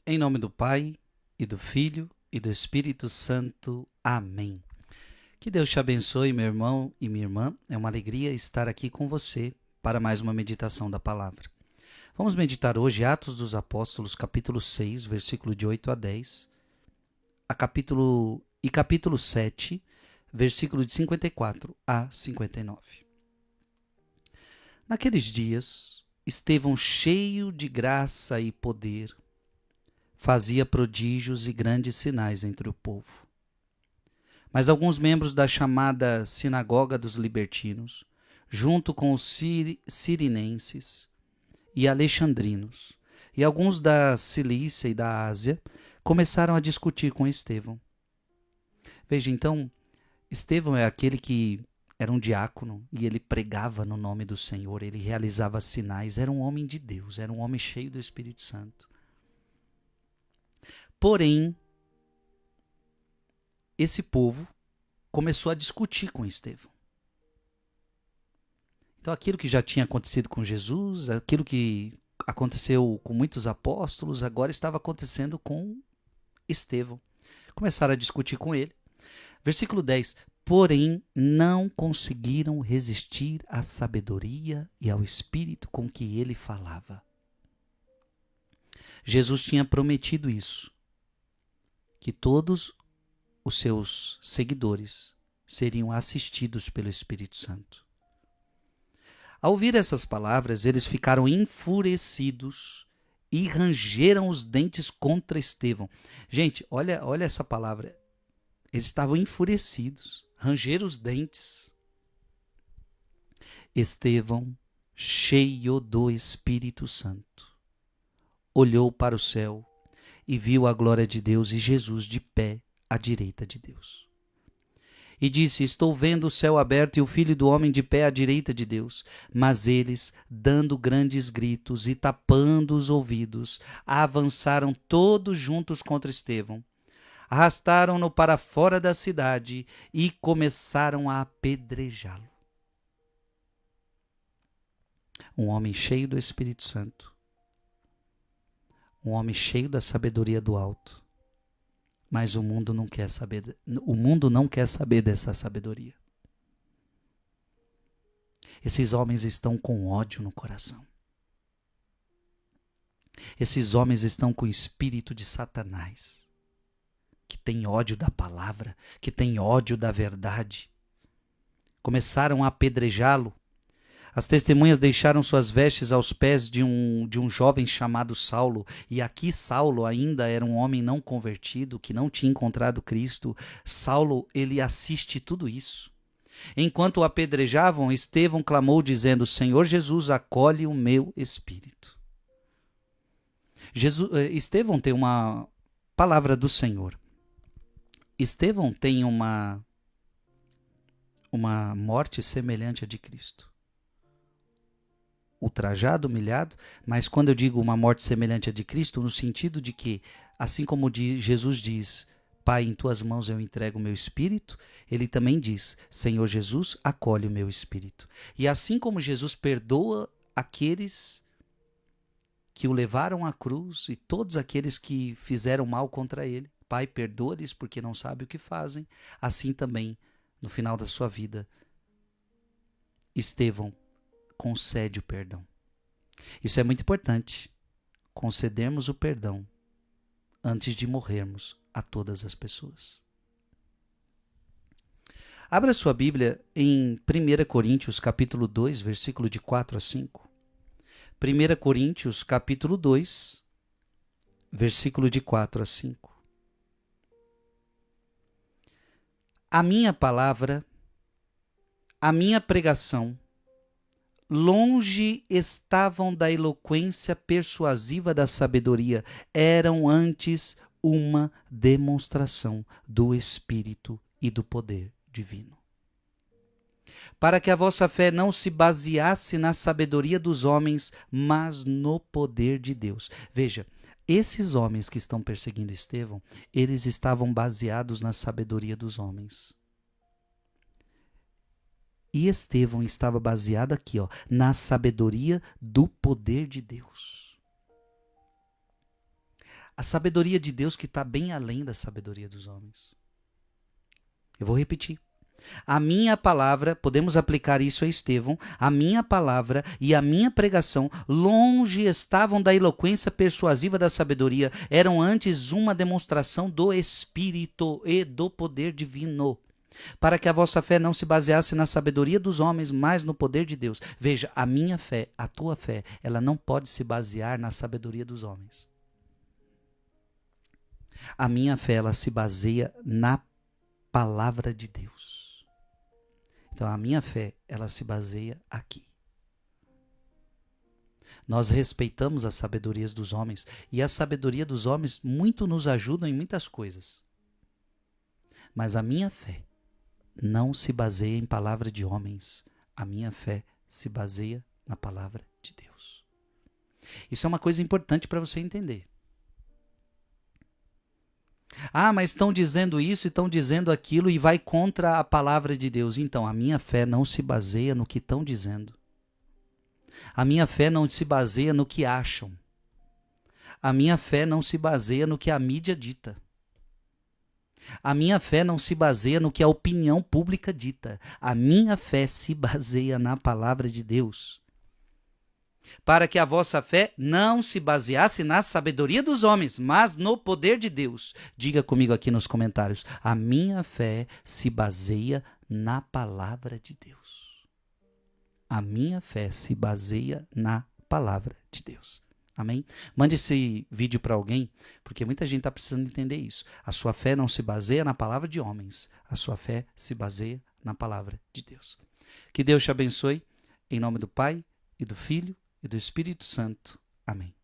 Em nome do Pai, e do Filho, e do Espírito Santo. Amém. Que Deus te abençoe, meu irmão e minha irmã. É uma alegria estar aqui com você para mais uma meditação da palavra. Vamos meditar hoje Atos dos Apóstolos, capítulo 6, versículo de 8 a 10, capítulo 7, versículo de 54 a 59. Naqueles dias, Estevão, cheio de graça e poder, fazia prodígios e grandes sinais entre o povo. Mas alguns membros da chamada Sinagoga dos Libertinos, junto com os sirinenses e alexandrinos, e alguns da Cilícia e da Ásia, começaram a discutir com Estevão. Veja, então, Estevão é aquele que era um diácono e ele pregava no nome do Senhor, ele realizava sinais, era um homem de Deus, era um homem cheio do Espírito Santo. Porém, esse povo começou a discutir com Estevão. Então, aquilo que já tinha acontecido com Jesus, aquilo que aconteceu com muitos apóstolos, agora estava acontecendo com Estevão. Começaram a discutir com ele. Versículo 10. Porém, não conseguiram resistir à sabedoria e ao espírito com que ele falava. Jesus tinha prometido isso, que todos os seus seguidores seriam assistidos pelo Espírito Santo. Ao ouvir essas palavras, eles ficaram enfurecidos e rangeram os dentes contra Estevão. Gente, olha essa palavra. Eles estavam enfurecidos, rangeram os dentes. Estevão, cheio do Espírito Santo, olhou para o céu e viu a glória de Deus e Jesus de pé à direita de Deus. E disse: estou vendo o céu aberto e o Filho do Homem de pé à direita de Deus. Mas eles, dando grandes gritos e tapando os ouvidos, avançaram todos juntos contra Estevão. Arrastaram-no para fora da cidade e começaram a apedrejá-lo. Um homem cheio do Espírito Santo, um homem cheio da sabedoria do alto, mas o mundo não quer saber dessa sabedoria. Esses homens estão com ódio no coração. Esses homens estão com o espírito de Satanás, que tem ódio da palavra, que tem ódio da verdade. Começaram a apedrejá-lo. As testemunhas deixaram suas vestes aos pés de um jovem chamado Saulo. E aqui Saulo ainda era um homem não convertido, que não tinha encontrado Cristo. Saulo, ele assiste tudo isso. Enquanto o apedrejavam, Estevão clamou dizendo: Senhor Jesus, acolhe o meu espírito. Estevão tem uma palavra do Senhor. Estevão tem uma morte semelhante à de Cristo. Ultrajado, humilhado, mas quando eu digo uma morte semelhante à de Cristo, no sentido de que, assim como Jesus diz, Pai, em tuas mãos eu entrego o meu espírito, ele também diz, Senhor Jesus, acolhe o meu espírito. E assim como Jesus perdoa aqueles que o levaram à cruz e todos aqueles que fizeram mal contra ele, Pai, perdoa-lhes porque não sabem o que fazem, assim também, no final da sua vida, Estevão concede o perdão. Isso é muito importante, concedermos o perdão antes de morrermos a todas as pessoas. Abra sua Bíblia em 1 Coríntios capítulo 2, versículo de 4 a 5. 1 Coríntios capítulo 2, versículo de 4 a 5. A minha palavra, a minha pregação, longe estavam da eloquência persuasiva da sabedoria, eram antes uma demonstração do Espírito e do poder divino. Para que a vossa fé não se baseasse na sabedoria dos homens, mas no poder de Deus. Veja, esses homens que estão perseguindo Estevão, eles estavam baseados na sabedoria dos homens. E Estevão estava baseado aqui, na sabedoria do poder de Deus. A sabedoria de Deus que está bem além da sabedoria dos homens. Eu vou repetir. A minha palavra, podemos aplicar isso a Estevão, a minha palavra e a minha pregação longe estavam da eloquência persuasiva da sabedoria, eram antes uma demonstração do Espírito e do poder divino, para que a vossa fé não se baseasse na sabedoria dos homens, mas no poder de Deus. Veja, a minha fé, a tua fé, ela não pode se basear na sabedoria dos homens. A minha fé, ela se baseia na palavra de Deus. Então, a minha fé, ela se baseia aqui. Nós respeitamos as sabedorias dos homens, e a sabedoria dos homens muito nos ajuda em muitas coisas. Mas a minha fé não se baseia em palavra de homens. A minha fé se baseia na palavra de Deus. Isso é uma coisa importante para você entender. Ah, mas estão dizendo isso e estão dizendo aquilo e vai contra a palavra de Deus. Então, a minha fé não se baseia no que estão dizendo. A minha fé não se baseia no que acham. A minha fé não se baseia no que a mídia dita. A minha fé não se baseia no que a opinião pública dita. A minha fé se baseia na palavra de Deus. Para que a vossa fé não se baseasse na sabedoria dos homens, mas no poder de Deus. Diga comigo aqui nos comentários. A minha fé se baseia na palavra de Deus. A minha fé se baseia na palavra de Deus. Amém? Mande esse vídeo para alguém, porque muita gente está precisando entender isso. A sua fé não se baseia na palavra de homens. A sua fé se baseia na palavra de Deus. Que Deus te abençoe. Em nome do Pai, e do Filho, e do Espírito Santo. Amém.